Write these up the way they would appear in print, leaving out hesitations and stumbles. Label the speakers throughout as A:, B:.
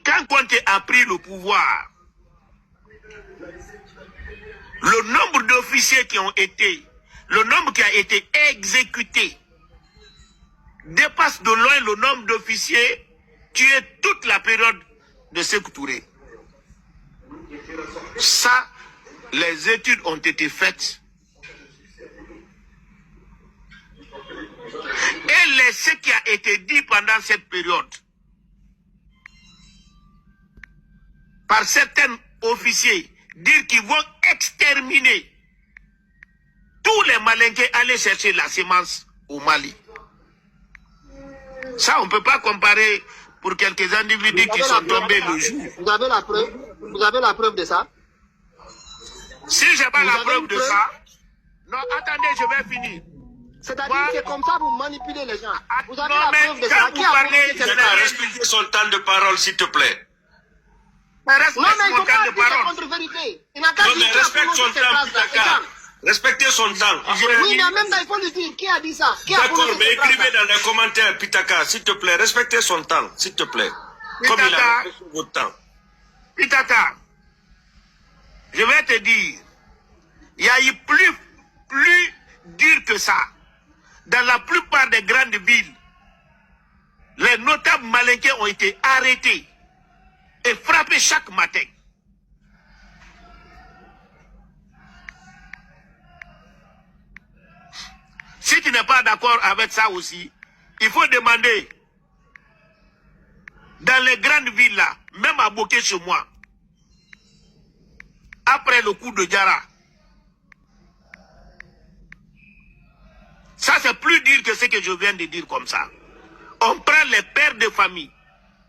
A: Quand Conté a pris le pouvoir, le nombre d'officiers qui ont été, le nombre qui a été exécuté dépasse de loin le nombre d'officiers tués toute la période de Sékou Touré. Ça, les études ont été faites. Et ce qui a été dit pendant cette période par certains officiers, dire qu'ils vont exterminer tous les Malinqués aller chercher la semence au Mali. Ça, on ne peut pas comparer pour quelques individus qui sont tombés le jour.
B: Vous avez la preuve? Vous avez la preuve de ça?
A: Si je n'ai pas la preuve de ça, non, attendez, je vais finir.
B: C'est-à-dire que comme ça, vous manipulez les gens. Vous avez
A: non,
B: la
A: mais
B: preuve de
A: quand
B: ça.
A: vous parlez,
C: je vais respecter son temps de parole, s'il te plaît.
B: Non, mais il ne faut pas dire contre-vérité. Il n'a qu'à
C: Non,
B: dire
C: mais respecte son temps, Pitaka. Respectez son temps.
B: Oui, mais en même temps, il faut le dire. Qui a dit ça?
C: D'accord, mais écrivez dans les commentaires, Pitaka, s'il te plaît. Respectez son temps, s'il te plaît. Comme il a respecté votre temps.
A: Pitaka, je vais te dire, il y a eu plus dur que ça. Dans la plupart des grandes villes, les notables Malinqués ont été arrêtés et frappés chaque matin. Si tu n'es pas d'accord avec ça aussi, il faut demander dans les grandes villes là, même à Boké chez moi, après le coup de Diarra. Ça c'est plus dur que ce que je viens de dire comme ça. On prend les pères de famille,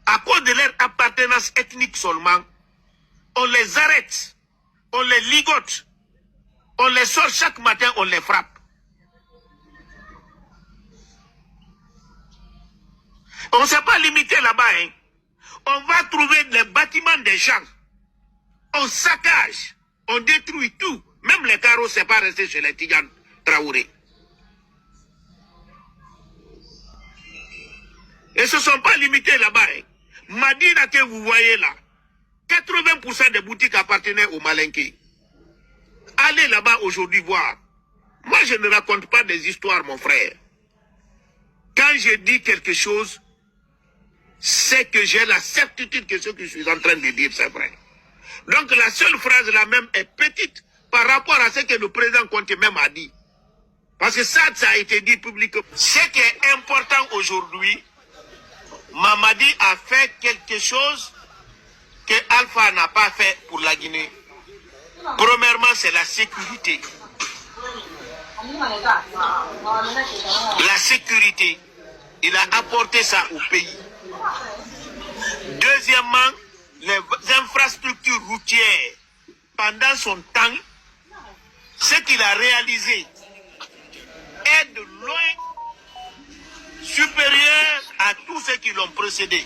A: à cause de leur appartenance ethnique seulement, on les arrête, on les ligote, on les sort chaque matin, on les frappe. On ne s'est pas limité là-bas. Hein. On va trouver les bâtiments des gens. On saccage, on détruit tout. Même les carreaux, ce n'est pas resté chez les Tidjane Traoré. Et ce ne sont pas limités là-bas. Hein. Madina que vous voyez là, 80% des boutiques appartenaient aux Malinqués. Allez là-bas aujourd'hui voir. Moi, je ne raconte pas des histoires, mon frère. Quand je dis quelque chose, c'est que j'ai la certitude que ce que je suis en train de dire, c'est vrai. Donc la seule phrase là même est petite par rapport à ce que le président Conté même a dit. Parce que ça a été dit publiquement. Ce qui est important aujourd'hui, Mamadi a fait quelque chose que Alpha n'a pas fait pour la Guinée. Premièrement, c'est la sécurité. La sécurité, il a apporté ça au pays. Deuxièmement, les infrastructures routières, pendant son temps, ce qu'il a réalisé est de loin supérieur à tous ceux qui l'ont précédé.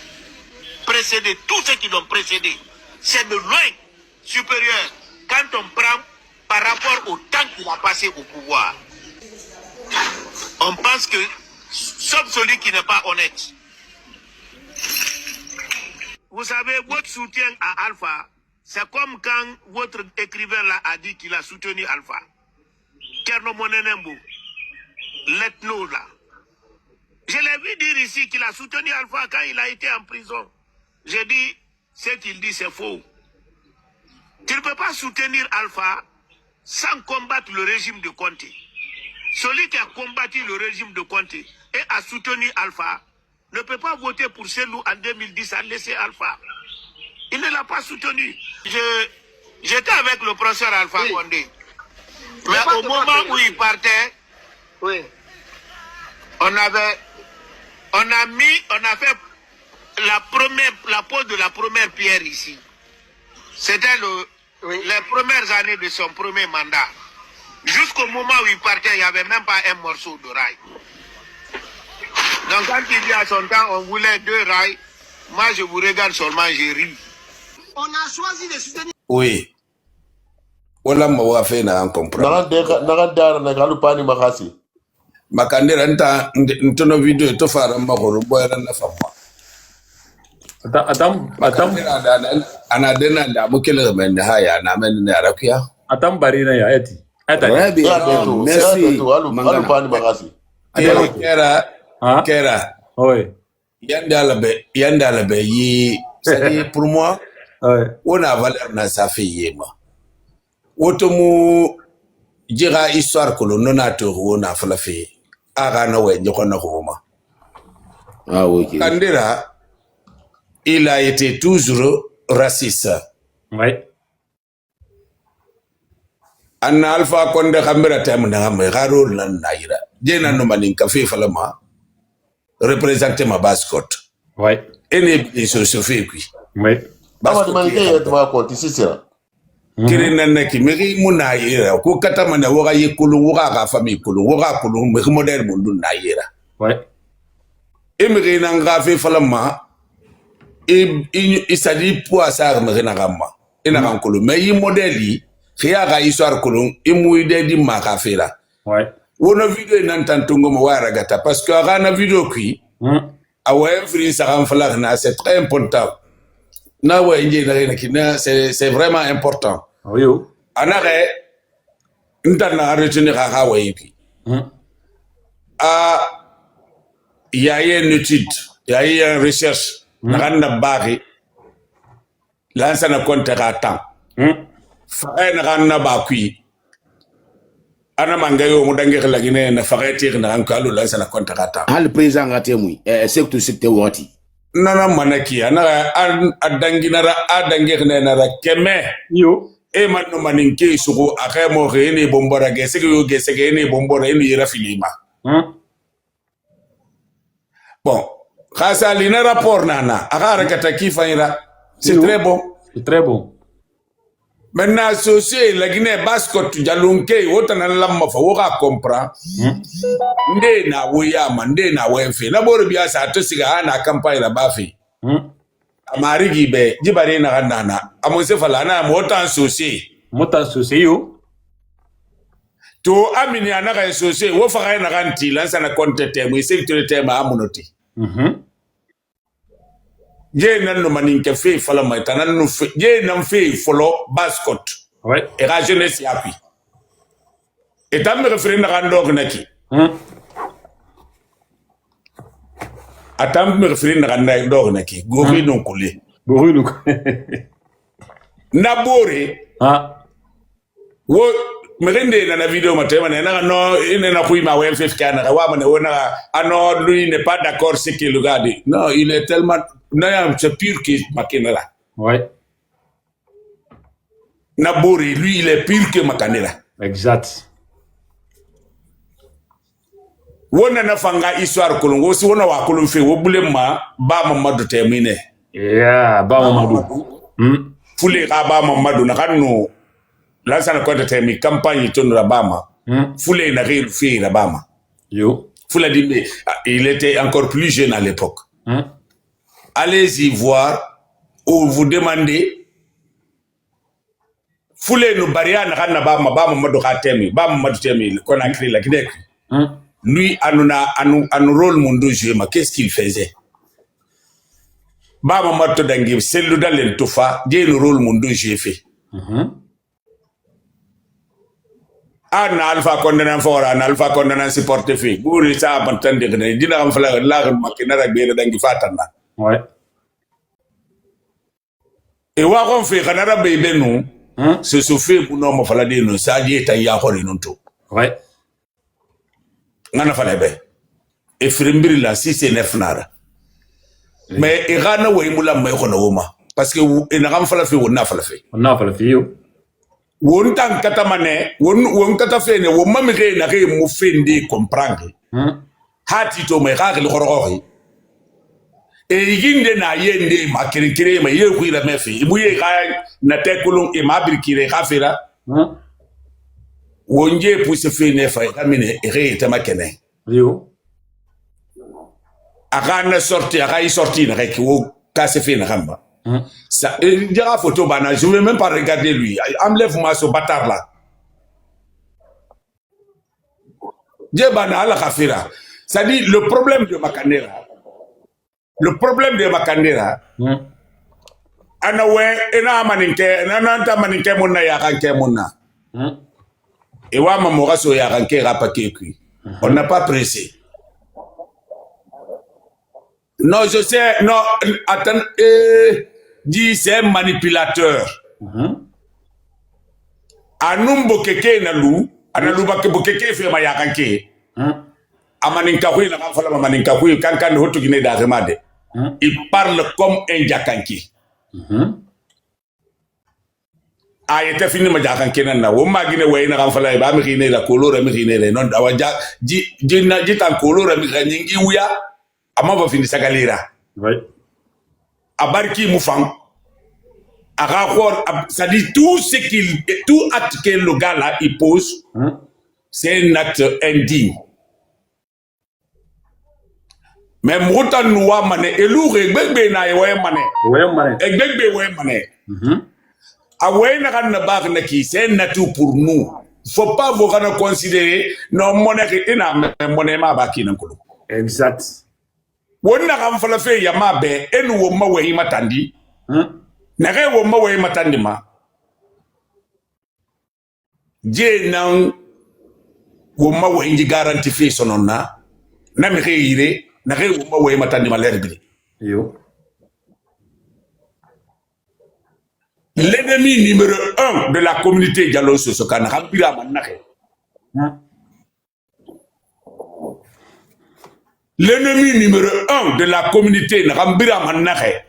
A: Tous ceux qui l'ont précédé. C'est de loin supérieur quand on prend par rapport au temps qu'il a passé au pouvoir. On pense que, sauf celui qui n'est pas honnête. Vous savez, votre soutien à Alpha, c'est comme quand votre écrivain là a dit qu'il a soutenu Alpha. Kerno Monenembo, l'ethno là. Je l'ai vu dire ici qu'il a soutenu Alpha quand il a été en prison. J'ai dit, ce qu'il dit c'est faux. Tu ne peux pas soutenir Alpha sans combattre le régime de Conté. Celui qui a combattu le régime de Conté et a soutenu Alpha ne peut pas voter pour Selou en 2010 à laisser Alpha. Il ne l'a pas soutenu. J'étais avec le professeur Alpha Condé. Mais au moment où il partait,
B: oui.
A: on a fait la pose de la première pierre ici. C'était les premières années de son premier mandat. Jusqu'au moment où il partait, il n'y avait même pas un morceau de rail. Donc quand il dit à son temps, on voulait 2 rails, moi je vous regarde seulement, je ris.
B: On a choisi de soutenir.
D: Oui. Voilà, moi, fait na comprendre.
E: Naga dara na galu pani makasi.
D: makandira nta ntono video to fara makoro boyra na famwa
E: Atam
D: ana dena da mukele men haya na men ne arakia
E: atam barina ya eti.
D: Très bien, merci. Kera.
E: Oui.
D: Yanda be yi. C'est pour moi, on a valeur na sa fille. Otomu dira histoire que l'on a toujours on a fait la fille. Arana we nyokona Roma.
F: Ah ok.
D: Kandira, il a été toujours raciste.
E: Oui.
D: Anna alpha konde khambira tam na me garol nan naira jena no manin kafe falama représenter ma bascotte
E: ouais
D: ene so fait qui
E: ouais
F: baba de manike yetwa ko tisisira
D: kire nan ki meri munayira ko kata mana woga yekulu woga ga fami kulu woga kulu me moderne mundu naira
E: ouais
D: emeri nan gafe falama e sadi po asar me na gamma ina kan kulu me yi modeli Kia ga histoire kolon imuide di makafela.
E: Ouais.
D: Wono video nantantungo mo wara gata parce que agana video qui awen free sa ran flag na c'est très important. Na wa nje na kina c'est vraiment important.
E: Oui.
D: Anare ntana retenir ha wa yipi. Il y a eu une étude, il y a eu une recherche. Na bari lansa na compte temps. Faena ganna ba kui ana mangayo mudange lagine na fagati na ankalu la sana kontakata
F: hal président ngate muy secteur wati
D: nana manaki ana adanginara adange na keme
E: yo
D: e manno maninke sugo akemo rene bombora gesege yo gesege ne bombora eni yera filima bon khasa lina rapport nana akara kataki faira c'est très bon.
E: C'est très bon.
D: Maintenant, associé, la Guinée bascotte, Jalunke, autant la mafa, oura comprend. Nde na weyama, nde na wenfe. Na bori biya sa to siga ana campagne la bafi. Amari gibe, jibare na ganana. Amose fala na mota associé.
E: Mota associé yo.
D: To amini anaka associé, wo faka na ganti, lansa na konte temu, secteur tema amunoti. J'ai nan no maninke fe fala maita nan no fe j'ai nan fe folo bascot
E: ouais
D: et la jeunesse yapi et tam me référé na randog naki atam me référé na randog naki gori non coulé
E: gori non
D: nabore wo me rende na vidéo matema na no ine na kuima wa FF kana wa mana wona ano lui n'est pas d'accord ce qu'il le garde non il est tellement non, c'est pire que Makenela.
E: Ouais.
D: Nabori, lui, il est pire que Makanela.
E: Exact.
D: Wona na fanga histoire kolongo si wona wa kolon fe wo bulema ba Mamadou terminé.
E: Yeah, ba Mamadou.
D: Fule ga ba Mamadou na kanu lansa na kwenda termi campagne tono la bama. Fule na rire fe la bama.
E: Yo.
D: Fule dit mais il était encore plus jeune à l'époque. Allez-y voir ou vous demandez Foulé nous bariana kana ba Mamadou Katemi ba Mamadou Temi qu'on a créé la Guinée. Lui anu rôle mundo jema qu'est-ce qu'il faisait ba Mamadou dangi celle dans le tofa j'ai le rôle mundo j'ai fait ana alpha condamnant fort ana alpha condamnant supporter fait bouri ça bantande ne dina am fala la makina rabé dangi fatana.
E: Ouais.
D: Et on fait Canada Baby nous, ce souffle pour nous, fala de nous, ça dit est à hori non tout.
E: Ouais.
D: Ngana fala be. Et frimbiri la si c'est neuf nara. Mais il rana wa imula mai kono woma. Parce que il n'a pas fala fait ou n'a fala fait.
E: On n'a pas le fait yo.
D: Won tan kata mané, won kata fait ne won mamire na re mo fendi comprendre. Hati to mai ka le khorori. Et yinde na yende makirikire ma ye kuira mefi ibuye ga na tekulun e mabirikire khafira wonje pousse fe ne fa kamine re tamakene
E: yo
D: agana sorti aga sorti na ki wo kasse fe na gamba ça dira photo bana je vais même pas regarder lui enlève-moi ce bâtard là Djebana ala kafira. C'est-à-dire, le problème de Makanera, anawe, ena maninke, nanta maninke mona yaranke mona. Et wa mamora so yaranke rapake kui. On n'a pas pressé. Non, je sais, non, attends, dit c'est un manipulateur. Anumbo keke na lu, analuba ke bokeke fe ma yaranke. Amaninka hui na kafala maninka hui kankan hotu gine da remade. Il parle comme un jakanki. Ah, il était fini ma jakanki na wo magine we na kafala ba mi gine da kolora mi gine non da waja ji tan kolora mi ganyingi uya ama va fini sagalira.
E: Oui.
D: Abarki moufang. Ça dit tout acte que le gars là il pose, c'est un acte indigne. Mais Mouta Noua Mané, et l'our et Bébé na Ewe Mané. Et Bébé Ewe Mané. Awe na bar naki, c'est un atout pour nous. Faut pas vous considérer non monnaie et na monnaie ma baki nankolo.
E: Exact.
D: Wonna ram fala fe yama be enu wo mawe matandi. Nage wo mawe matandi ma. Je nan wo mawe inji garanti fe sononna. Na mi reire. L'ennemi numéro 1 de la communauté Diallo Sosokana, l'ennemi numéro 1 de la communauté Nrambira Manake,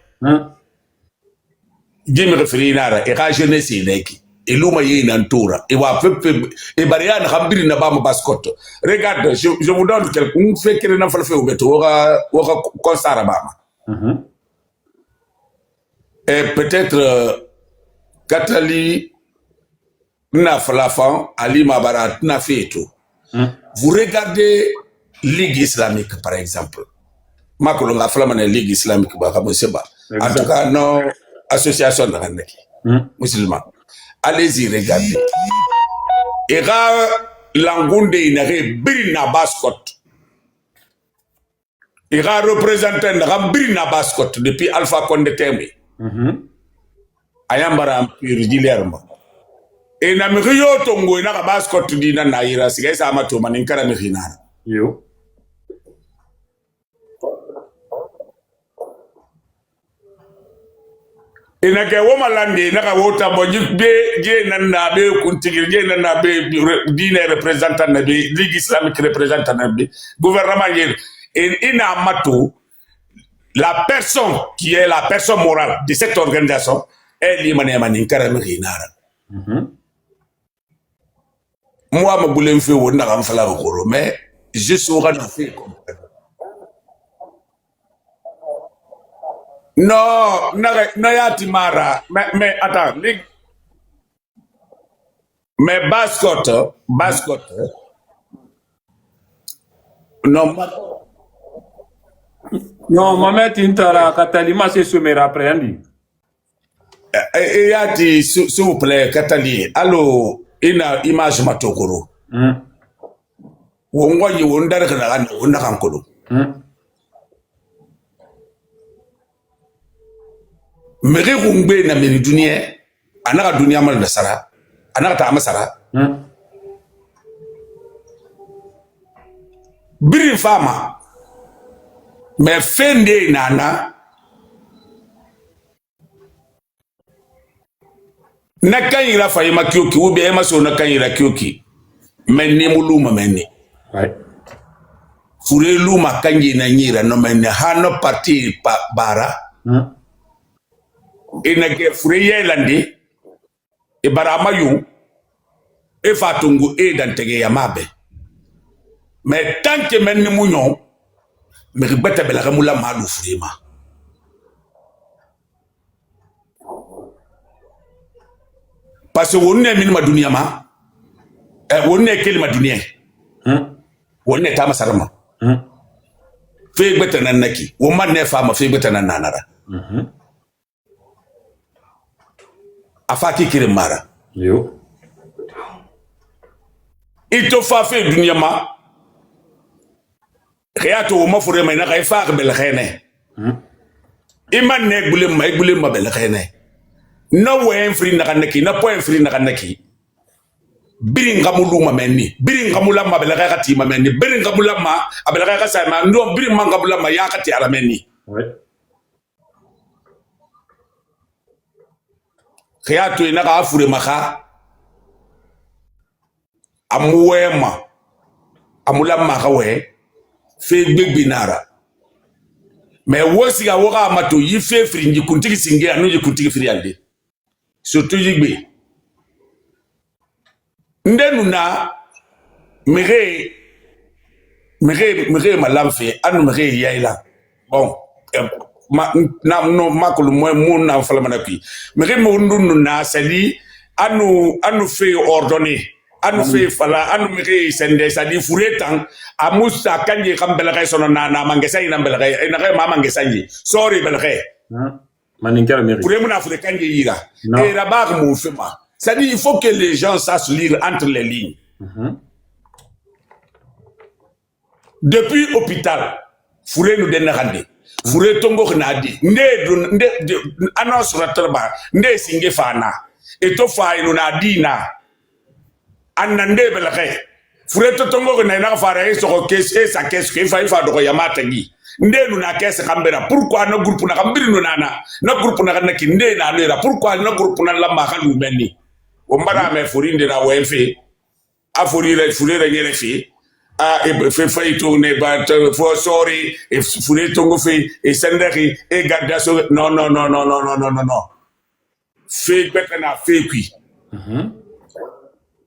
D: Jim Refrinara, et Rajeunesse Neki, et Luma Yenantura, et Wafep, et Barian Rambiri Nabama Bascot. Regarde, je vous donne quelqu'un fait qu'il n'a pas fait au métro, ou Constarabama. Et peut-être Katali Naflafan, Ali Mabarat, Nafeto. Vous regardez Ligue islamique, par exemple. Makolonga Flamane Ligue islamique, en tout cas, non, association de musulmans. Allez-y, regardez. Et Langunde inare Birina Bascot. Il a représenté Birina Bascot depuis Alpha Condé Tembe. Ayambara Empire Gilermo. Et Namirio Tongo et Nara Bascot Dina Naira, Sigaisa Amato Maninkara Mirina.
E: Yo.
D: Inake womalandi naka wota bonjuk be je nanda be kuntigir je nanda be dine représentant na be ligue islamique représentant na be gouvernement je ina matou la personne qui est la personne morale de cette organisation est l'imane maninkara mirinara. Moi ma boulem fe wona kam fala ko mais je serai na fait comprendre. Non, Nayati Mara, mais attends, mais Bascot, non,
E: Mamet Intara, Katalima, c'est sommaire après, Andy.
D: Yati, s'il vous plaît, Katali, allo, ina image matokoro. Wongwa yi wondare kana wondakankolo. Meri kumbe na meri dunia anaka dunia mal nasara anaka ta amasara biri fama me fende nana nakayira fayima kyoki ubi ema so nakayira kyoki menni muluma menni
E: right
D: fure luma kanji na nyira no menni hano parti bara Inage fureye landi e baramayu e fatungu e dantege yamabe mais tant que men ni munyon me ribata bela kamula malu furema parce que wonne min ma dunia ma wonne kelima dunia wonne tama sarama fe gbeta nanaki wo man ne fama fe gbeta nanara Afaki Kirimara.
E: Yo.
D: Ito fa fe dunyama Créato ma fure mais na kay faax bel xene. Iman nek bulim ma bel xene. No way free na kanaki na point free na kanaki. Birin gamulu ma menni birin gamula ma bel xati ma menni birin gamula ma abel xa sa ma ndo birin ma gamula ma yakati ala menni.
E: Oui.
D: Créato ina ka fure maka amuwema amula makawe fe gbinara mais wosi ga woga mato yi fe frinji kuntigi singe anu yi kuntigi friande surtout yigbe ndenu na mire malamfe anu mire yaila bon makulu mo na fala manaki mire mo ndunu na sali anu fe ordonné anu fe fala anu mire sende sadi furetan amusta kanje kambelga sono na mangesa ina belga ina ga mama ngesanji sorry belga
E: Maninkara mérite.
D: pour muna fure kanje yira et rabar mo fema ça dit il faut que les gens sachent lire entre les lignes. Depuis hôpital fure nous denarande fure tongo nadi nde annonce ratraba nde singe fana et to fa ino nadina anande belge fure to tongo na fara eso kese sa kese ke fa do yamata gi ndenu na kese kambera pourquoi na groupe na kambiri no na groupe na kanaki nde na lera pourquoi na groupe na lamba kalu menni o mbara me furinde na wenfe afurire furire ngere fi e fe faito ne ba for sorry e fure tongo fe e senderi e gardaso non fe betana fe qui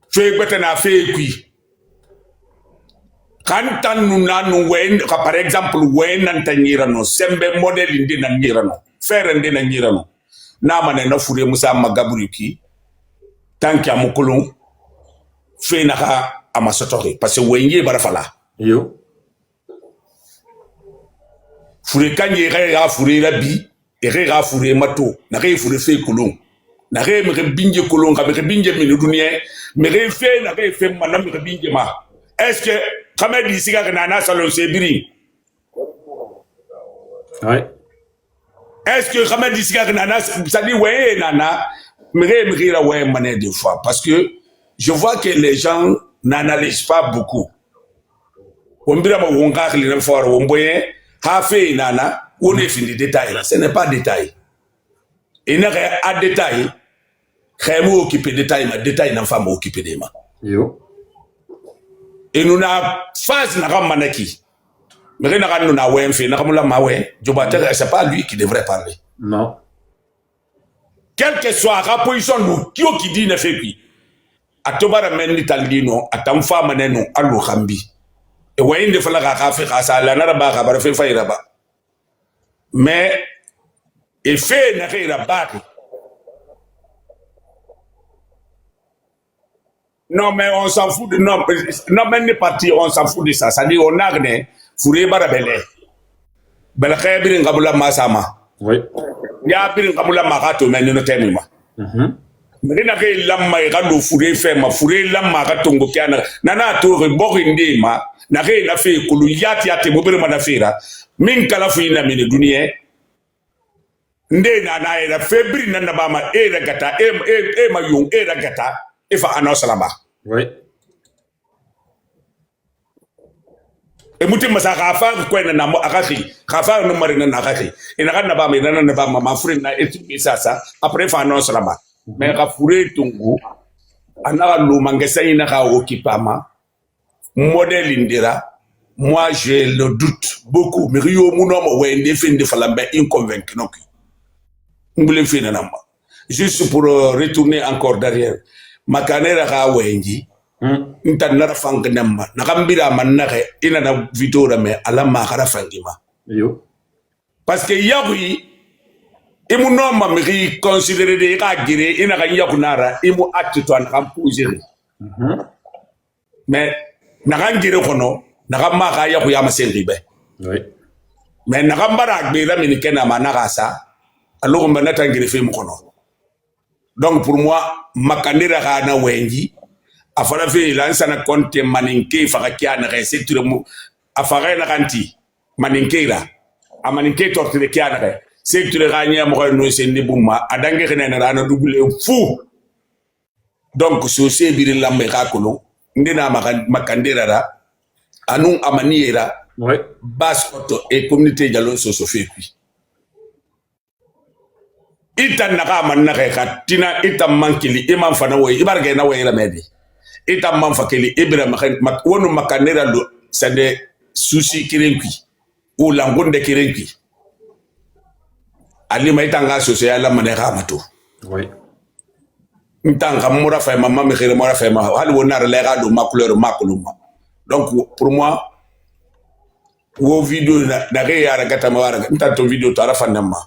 D: fe betana fe qui quand nous nanu wen par exemple wen nantanyira no sembe model indi nangira no faire indi nangira no na mane na fure musa magaburiki tanki amukulun fe na ka amasotori parce que wenye barafala
E: Yo.
D: fure kanye ga fure rabi e ga fure mato na ga fure fe kulun na ga me binje kulun ga me binje mi dunia me ga fe na ga fe ma na me binje ma est-ce que comme dit siga na na salon sebiri
E: Ouais.
D: est-ce que comme dit siga na na ça dit ouais nana me ra ouais mané des fois parce que je vois que les gens n'analysent pas beaucoup. On dirait que on a les renforts, on voit fait nana, on est fini détail là, ce n'est pas détail. Il n'y a pas de détail. Crémo occupé détail, mais détail n'a pas occupé des mains.
E: Yo.
D: Et nous n'a phase n'a pas manaki. Mais nous n'a pas fait, n'a pas la mawe. C'est pas lui qui devrait parler.
E: Non.
D: Quelle que soit la position nous, qui dit ne fait plus. Atobara menni talino atamfa maneno alu khambi e wayinde fala ka fi khasa la naraba ka bar fi fayra ba mais e fait na khira ba non mais on s'en fout de non même les partis on s'en fout de ça ça dit on a né fouré barabele bel khabir ngabula masama
E: Oui.
D: ya bir ngabula makato menno tenima Mena ke lamma e gando fure fe ma fure lamma ga tongo kiana nana to re boginde ma na ke na fe kulu yati mo bere ma na fera min kala fu ina min dunie nde na na e la febri na ba ma e la gata e ma yung e la gata e fa annonce là-bas.
E: Oui.
D: E mutim masa ka fa ko na mo akaki ka fa no mari na akaki ina ga na ba ma fure na e tu ça après fa annonce là-bas. Mais ka fure tungu anaka lo mangesa ina ka okipama modèle indira moi j'ai le doute beaucoup mais yo muno mo wende finde falambe inconvaincu noki ngule fina namba juste pour retourner encore derrière makanera ka wenji ntanara fang namba nakambira manake ina na vitora me ala makara fangima
E: Yo.
D: parce que yawi imu noma miri considérer de ka gire ina ka yakunara imu acte to an kam poser mais na kan gire kono na kan ma ka yaku ya masenribe
E: Oui.
D: mais na kan bara gbe la min kena manaka sa alors on na tangire fe mu kono donc pour moi makanira ka na wengi afala fe la sana compte maninke fa ka kiana ka seture mu afare na kanti maninkeira amaninke tortile kiana re c'est que tu le gagnes mo no c'est ni bumma adange xene na rana dugule fou donc socié bir lambe kakolo ndina makandera ra anu amaniera baskoto et communauté dialo soso fepi itan naka man naka katina itam mankili imam fana way ibarge na way ramedi itam man fakeli ibra mak wonu makanera do sande sushi kirenki ou langonde kirenki ali ma itanga social la manera mato
E: oui
D: ntanga mura fa mama me khire mura fa ma hal wonar le ga do makuleur makuluma donc pour moi wo vidéo na re ya ragata mawara ntanto vidéo tara fanama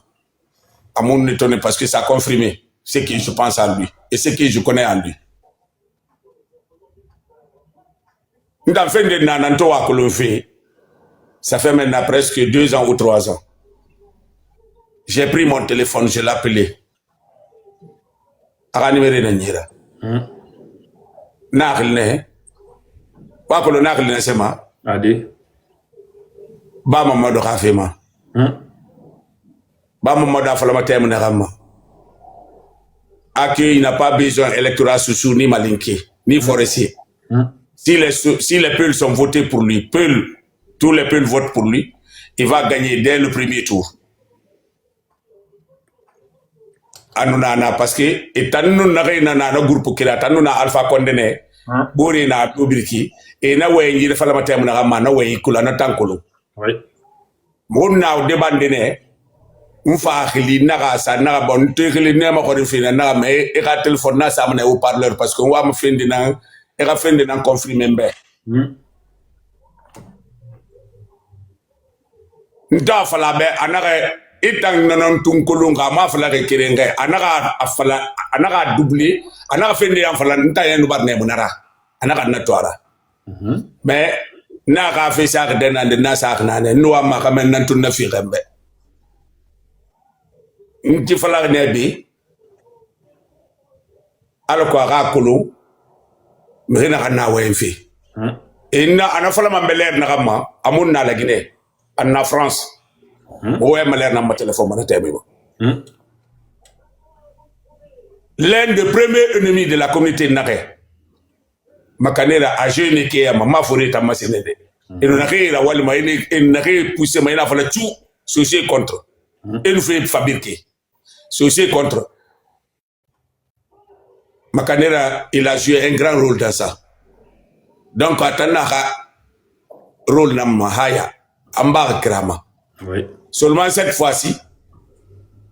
D: amon étonné parce que ça a confirmé ce que je pense à lui et ce que je connais en lui ndan fende nananto wa kolofé ça fait maintenant presque 2 ans ou 3 ans. J'ai pris mon téléphone, je l'ai appelé. Aranimere Nanyira. Nakle. Pas que le nakle ne sema.
E: Adi.
D: Ba maman de Rafema. Ba maman de Falama Terminarama. Il n'a pas besoin électoral sous ni malinké, ni forestier. Si les peuls sont votés pour lui, tous les peuls votent pour lui, il va gagner dès le premier tour. Anuna parce que etanu na reina na groupe kila tanu na Alpha Condé bori na obiriki e na we ngi fa la matem na ma na we kula na tankolo
E: oui
D: mon na de bandene mfa khili na ga sa na bon te khili ne ma ko fina na mais e ka téléphone na sa ma au parleur parce que wa ma fendi na e ka fendi na conflit membe nda fa la be anare itang nanon tunkulunga ma fala ke kirenga anaka afala anaka doubler anaka fendi am fala ntaye no barne bunara anaka natwara mais na ka fe sa de nan de na sa na ne no ma ka men nan tun na fi gembe nti fala ne bi alko ga kulu me na kana we fi inna ana fala ma beler na kama amun na la Guinée en France. Ouais, malheur n'a pas téléphone, l'un des premiers ennemis de la communauté Nare, Makanera a jeune qui est à ma forêt à ma sénéde. Et nous n'avons la Walma et n'a poussé ma la tout, société contre. Et nous fait fabriquer. Société contre. Makanera, il a joué un grand rôle dans ça. Donc, Atanaka, rôle n'a mahaya, Ambar Krama.
E: Oui.
D: Seulement cette fois-ci,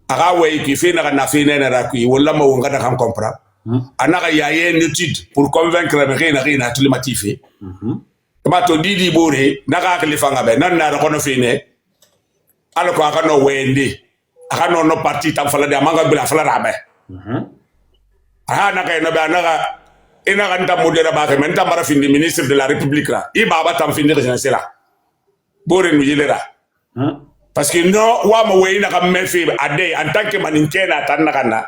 D: Arawe qui fait na fait na rakui wala ma wonga da kan comprendre. Anaka y a une étude pour convaincre les na tout le matifé. Ba to didi bore na ka le fanga be nan na ko no fine. Alors ko aka no wende. Aka no parti tam fala de manga bila fala rabe. Na ka no be anaka ina kan ta modera ba ke men ta mara fin ministre de la République là. I baba tam fin de c'est là. Bore nu yelera. Parce que non, wa ma wey na kam me fi ade en tant que maninkena tan nakana.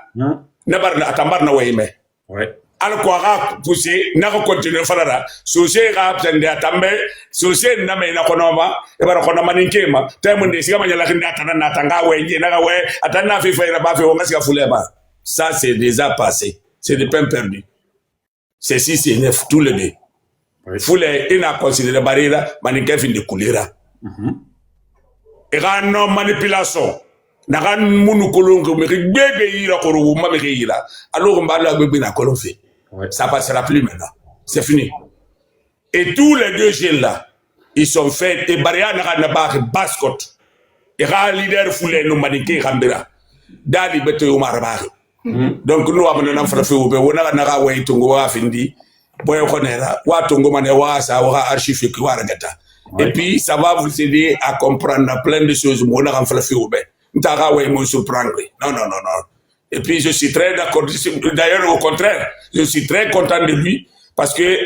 D: Na bar na tambar na wey me.
E: Ouais.
D: Al ko ga pousser na ko continuer farara. Socié ga tande atambe, socié na me na konoma, e bar kono maninkema. Temu ndi siga manyala kinda tan na tanga wey ngi na ga wey atana fi fa ba fi o ngasi ga fuleba. Ça c'est déjà passé. C'est des peines perdues. C'est 6 et 9 tous les deux. Ouais. Foule ina considérer barira maninke fin de coulera. Et non manipulation. N'a munu kolongo me bébé ira koro ma me ira. Alors on va la bébé na kolon fait. Ça passera plus maintenant. C'est fini. Et tous les deux jeunes là, ils sont faits et Baria na ba bascot. Et ra leader foulé no manike rambira. Dali beto yo maraba. Donc nous avons un enfant fait au be wona na ga way tungo wa findi. Boy konera wa tungo mane wa sa wa archive ki wa ragata. Et puis, ça va vous aider à comprendre plein de choses. Non, non, non. Et puis, je suis très d'accord. D'ailleurs, au contraire, je suis très content de lui. Parce que,